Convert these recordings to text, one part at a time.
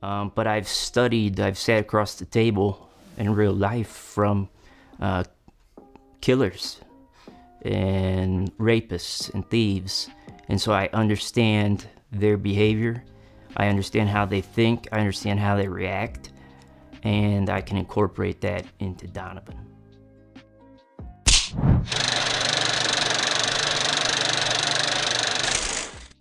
But I've sat across the table in real life from uh, killers and rapists and thieves. And so I understand their behavior. I understand how they think. I understand how they react. And I can incorporate that into Donovan.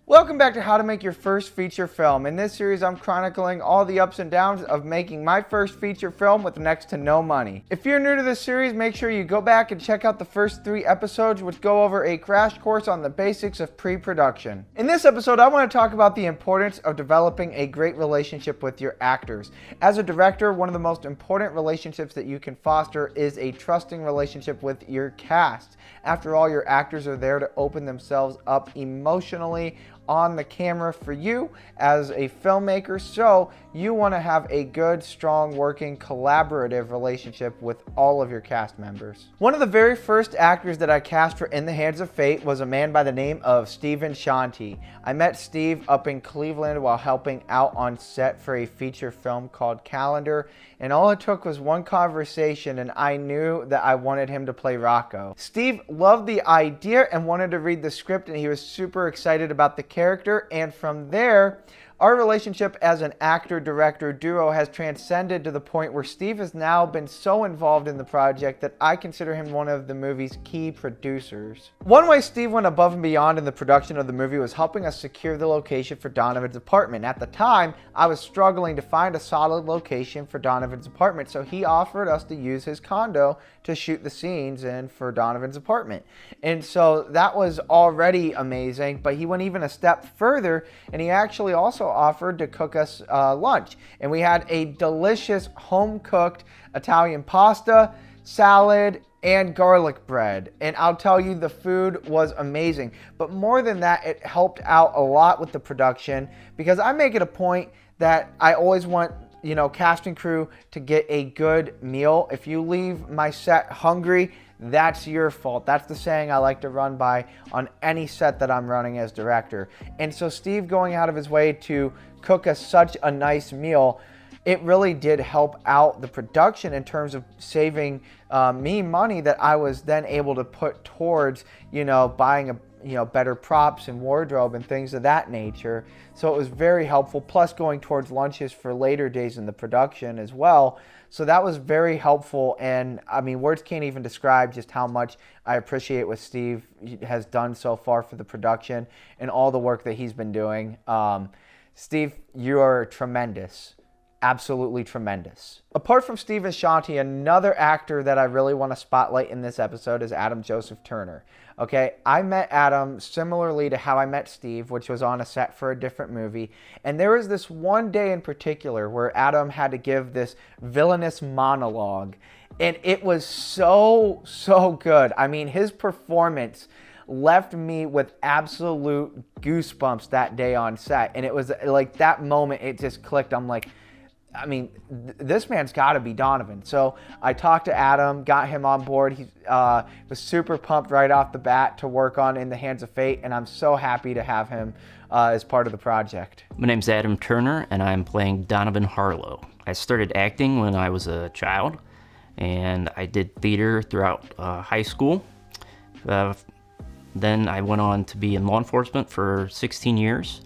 Welcome back to How to Make Your First Feature Film. In this series, I'm chronicling all the ups and downs of making my first feature film with next to no money. If you're new to this series, make sure you go back and check out the first 3 episodes, which go over a crash course on the basics of pre-production. In this episode, I want to talk about the importance of developing a great relationship with your actors. As a director, one of the most important relationships that you can foster is a trusting relationship with your cast. After all, your actors are there to open themselves up emotionally on the camera for you as a filmmaker, so you want to have a good, strong, working, collaborative relationship with all of your cast members. One of the very first actors that I cast for In the Hands of Fate was a man by the name of Stephen Shanti. I met Steve up in Cleveland while helping out on set for a feature film called Calendar, and all it took was one conversation and I knew that I wanted him to play Rocco. Steve loved the idea and wanted to read the script, and he was super excited about the character, and from there, our relationship as an actor-director duo has transcended to the point where Steve has now been so involved in the project that I consider him one of the movie's key producers. One way Steve went above and beyond in the production of the movie was helping us secure the location for Donovan's apartment. At the time, I was struggling to find a solid location for Donovan's apartment, so he offered us to use his condo to shoot the scenes in for Donovan's apartment. And so that was already amazing, but he went even a step further, and he actually also offered to cook us lunch. And we had a delicious home-cooked Italian pasta, salad, and garlic bread. And I'll tell you, the food was amazing. But more than that, it helped out a lot with the production, because I make it a point that I always want cast and crew to get a good meal. If you leave my set hungry, that's your fault. That's the saying I like to run by on any set that I'm running as director. And so Steve going out of his way to cook us such a nice meal, it really did help out the production in terms of saving me money that I was then able to put towards, buying better props and wardrobe and things of that nature. So it was very helpful, plus going towards lunches for later days in the production as well. So that was very helpful, and I mean, words can't even describe just how much I appreciate what Steve has done so far for the production and all the work that he's been doing. Steve, you are tremendous. Absolutely tremendous. Apart from Stephen Shanti, another actor that I really want to spotlight in this episode is Adam Joseph Turner. Okay, I met Adam similarly to how I met Steve, which was on a set for a different movie. And there was this one day in particular where Adam had to give this villainous monologue. And it was so good. I mean, his performance left me with absolute goosebumps that day on set. And it was like that moment, it just clicked. I'm like, I mean, this man's got to be Donovan. So I talked to Adam, got him on board. He was super pumped right off the bat to work on In the Hands of Fate, and I'm so happy to have him as part of the project. My name's Adam Turner, and I'm playing Donovan Harlow. I started acting when I was a child, and I did theater throughout high school. Then I went on to be in law enforcement for 16 years.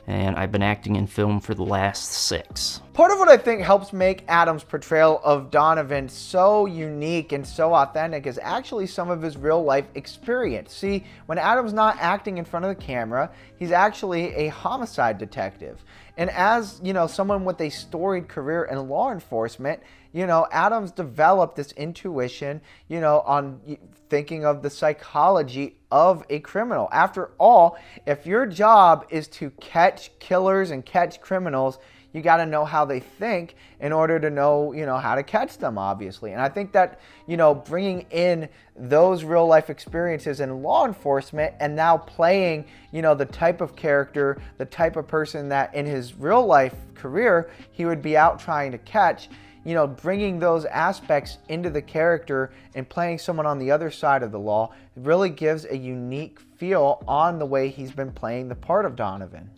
And I've been acting in film for the last 6. Part of what I think helps make Adam's portrayal of Donovan so unique and so authentic is actually some of his real life experience. See, when Adam's not acting in front of the camera, he's actually a homicide detective. And as, someone with a storied career in law enforcement, Adam's developed this intuition, on thinking of the psychology of a criminal. After all, if your job is to catch killers and catch criminals, you got to know how they think in order to know, how to catch them, obviously. And I think that, bringing in those real life experiences in law enforcement and now playing, the type of character, the type of person that in his real life career he would be out trying to catch, bringing those aspects into the character and playing someone on the other side of the law really gives a unique feel on the way he's been playing the part of Donovan.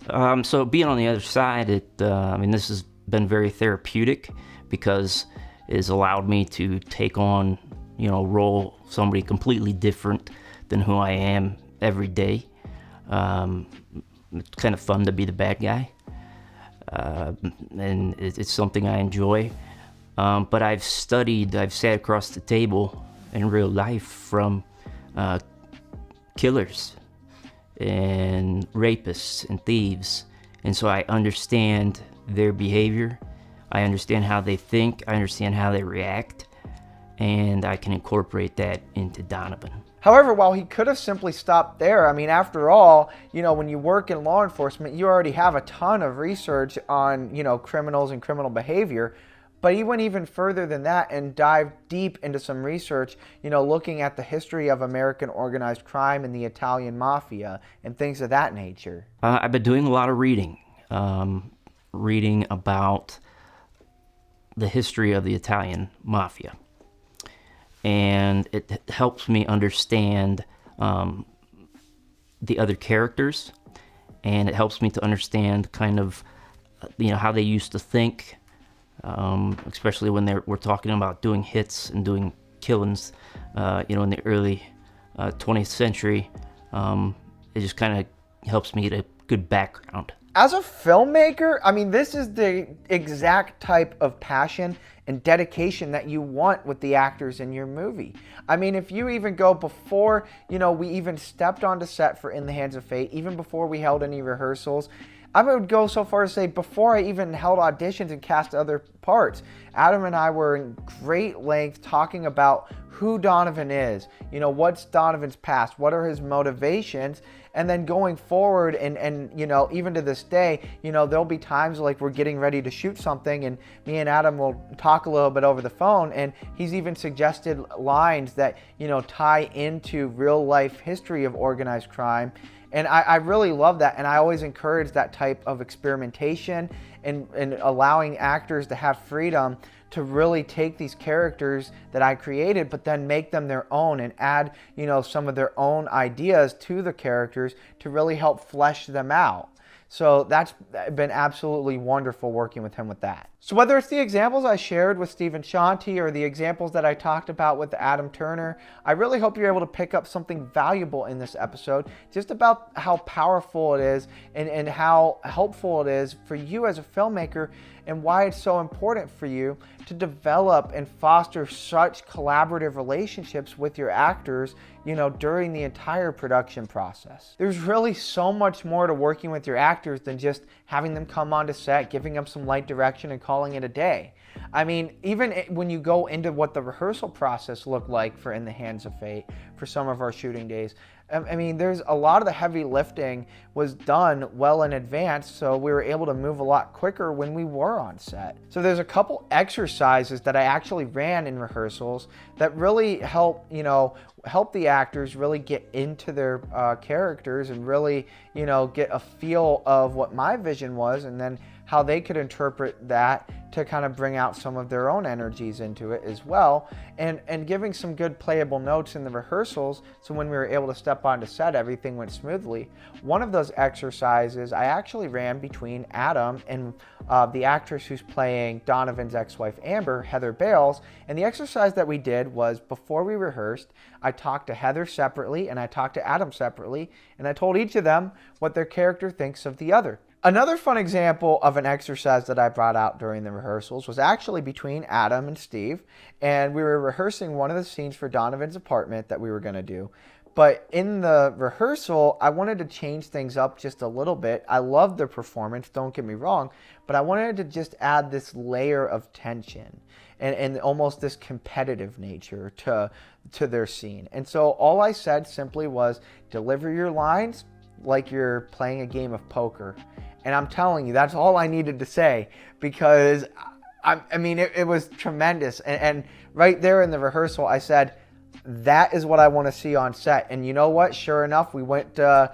So being on the other side, this is been very therapeutic because it has allowed me to take on, role somebody completely different than who I am every day. It's kind of fun to be the bad guy, and it's something I enjoy. But I've sat across the table in real life from killers and rapists and thieves, and so I understand their behavior. I understand how they think. I understand how they react, and I can incorporate that into Donovan. However, while he could have simply stopped there, I mean, after all, when you work in law enforcement, you already have a ton of research on, criminals and criminal behavior. But he went even further than that and dived deep into some research, looking at the history of American organized crime and the Italian mafia and things of that nature. I've been doing a lot of reading about the history of the Italian mafia. And it helps me understand the other characters, and it helps me to understand kind of, how they used to think, especially when we're talking about doing hits and doing killings, in the early 20th century. It just kind of helps me get a good background. As a filmmaker, I mean, this is the exact type of passion and dedication that you want with the actors in your movie. I mean, if you even go before, we even stepped onto set for In the Hands of Fate, even before we held any rehearsals, I would go so far as to say before I even held auditions and cast other parts, Adam and I were in great length talking about who Donovan is, what's Donovan's past, what are his motivations, and then going forward and even to this day, there'll be times like we're getting ready to shoot something and me and Adam will talk a little bit over the phone, and he's even suggested lines that, tie into real life history of organized crime. And I really love that, and I always encourage that type of experimentation and allowing actors to have freedom to really take these characters that I created, but then make them their own and add, some of their own ideas to the characters to really help flesh them out. So that's been absolutely wonderful working with him with that. So whether it's the examples I shared with Stephen Shanti or the examples that I talked about with Adam Turner, I really hope you're able to pick up something valuable in this episode, just about how powerful it is and how helpful it is for you as a filmmaker, and why it's so important for you to develop and foster such collaborative relationships with your actors, during the entire production process. There's really so much more to working with your actors than just having them come onto set, giving them some light direction, and calling it a day. I mean, even when you go into what the rehearsal process looked like for In the Hands of Fate for some of our shooting days, I mean, there's a lot of the heavy lifting was done well in advance, so we were able to move a lot quicker when we were on set. So there's a couple exercises that I actually ran in rehearsals that really help the actors really get into their characters and really, get a feel of what my vision was, and then how they could interpret that to kind of bring out some of their own energies into it as well, and giving some good playable notes in the rehearsals, so when we were able to step onto set, everything went smoothly. One of those exercises I actually ran between Adam and the actress who's playing Donovan's ex-wife Amber, Heather Bales, and the exercise that we did was, before we rehearsed, I talked to Heather separately and I talked to Adam separately, and I told each of them what their character thinks of the other. Another fun example of an exercise that I brought out during the rehearsals was actually between Adam and Steve, and we were rehearsing one of the scenes for Donovan's apartment that we were going to do. But in the rehearsal, I wanted to change things up just a little bit. I loved their performance, don't get me wrong, but I wanted to just add this layer of tension and almost this competitive nature to their scene. And so all I said simply was, deliver your lines like you're playing a game of poker. And I'm telling you, that's all I needed to say, because it was tremendous. And right there in the rehearsal, I said, that is what I want to see on set. And you know what? Sure enough, we went to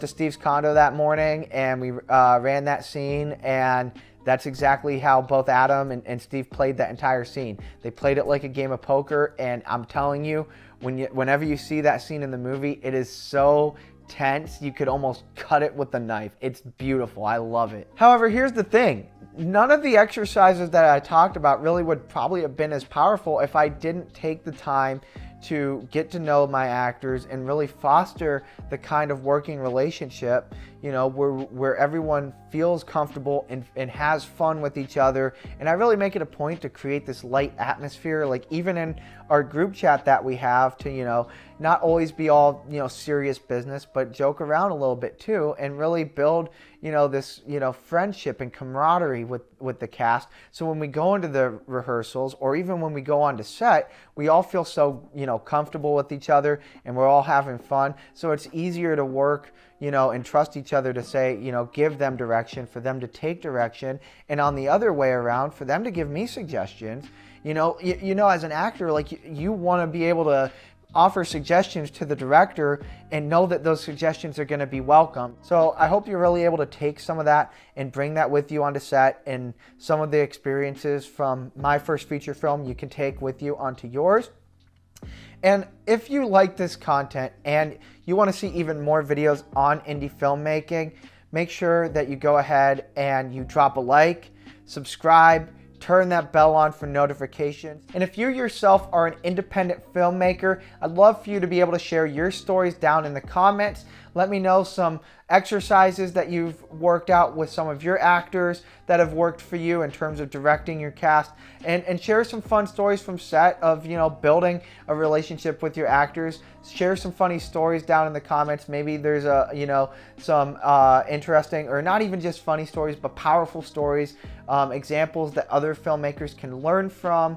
Steve's condo that morning, and we ran that scene, and that's exactly how both Adam and Steve played that entire scene. They played it like a game of poker, and I'm telling you, whenever you see that scene in the movie, it is so tense, you could almost cut it with a knife. It's beautiful. I love it. However, here's the thing. none of the exercises that I talked about really would probably have been as powerful if I didn't take the time to get to know my actors and really foster the kind of working relationship, you know, where everyone feels comfortable and has fun with each other. And I really make it a point to create this light atmosphere, like even in our group chat that we have, to, you know, not always be all, you know, serious business, but joke around a little bit too, and really build, you know, this, you know, friendship and camaraderie with the cast. So when we go into the rehearsals, or even when we go on to set, we all feel so, you know, comfortable with each other, and we're all having fun. So it's easier to work, you know, and trust each other to say, you know, give them direction, for them to take direction, and on the other way around, for them to give me suggestions. You know, as an actor, like, you want to be able to offer suggestions to the director and know that those suggestions are going to be welcome. So I hope you're really able to take some of that and bring that with you onto set, and some of the experiences from my first feature film you can take with you onto yours. And if you like this content and you want to see even more videos on indie filmmaking, make sure that you go ahead and you drop a like, subscribe, turn that bell on for notifications. And if you yourself are an independent filmmaker, I'd love for you to be able to share your stories down in the comments. Let me know some exercises that you've worked out with some of your actors that have worked for you in terms of directing your cast, and share some fun stories from set of, you know, building a relationship with your actors. Share some funny stories down in the comments. Maybe there's a, you know, some interesting, or not even just funny stories, but powerful stories, examples that other filmmakers can learn from,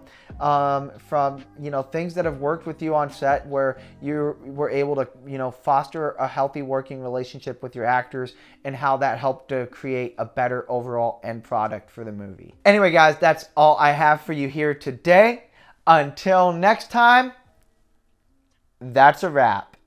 you know, things that have worked with you on set where you were able to, you know, foster a healthy working relationship with your actors, and how that helped to create a better overall end product for the movie. Anyway, guys, that's all I have for you here today. Until next time, that's a wrap.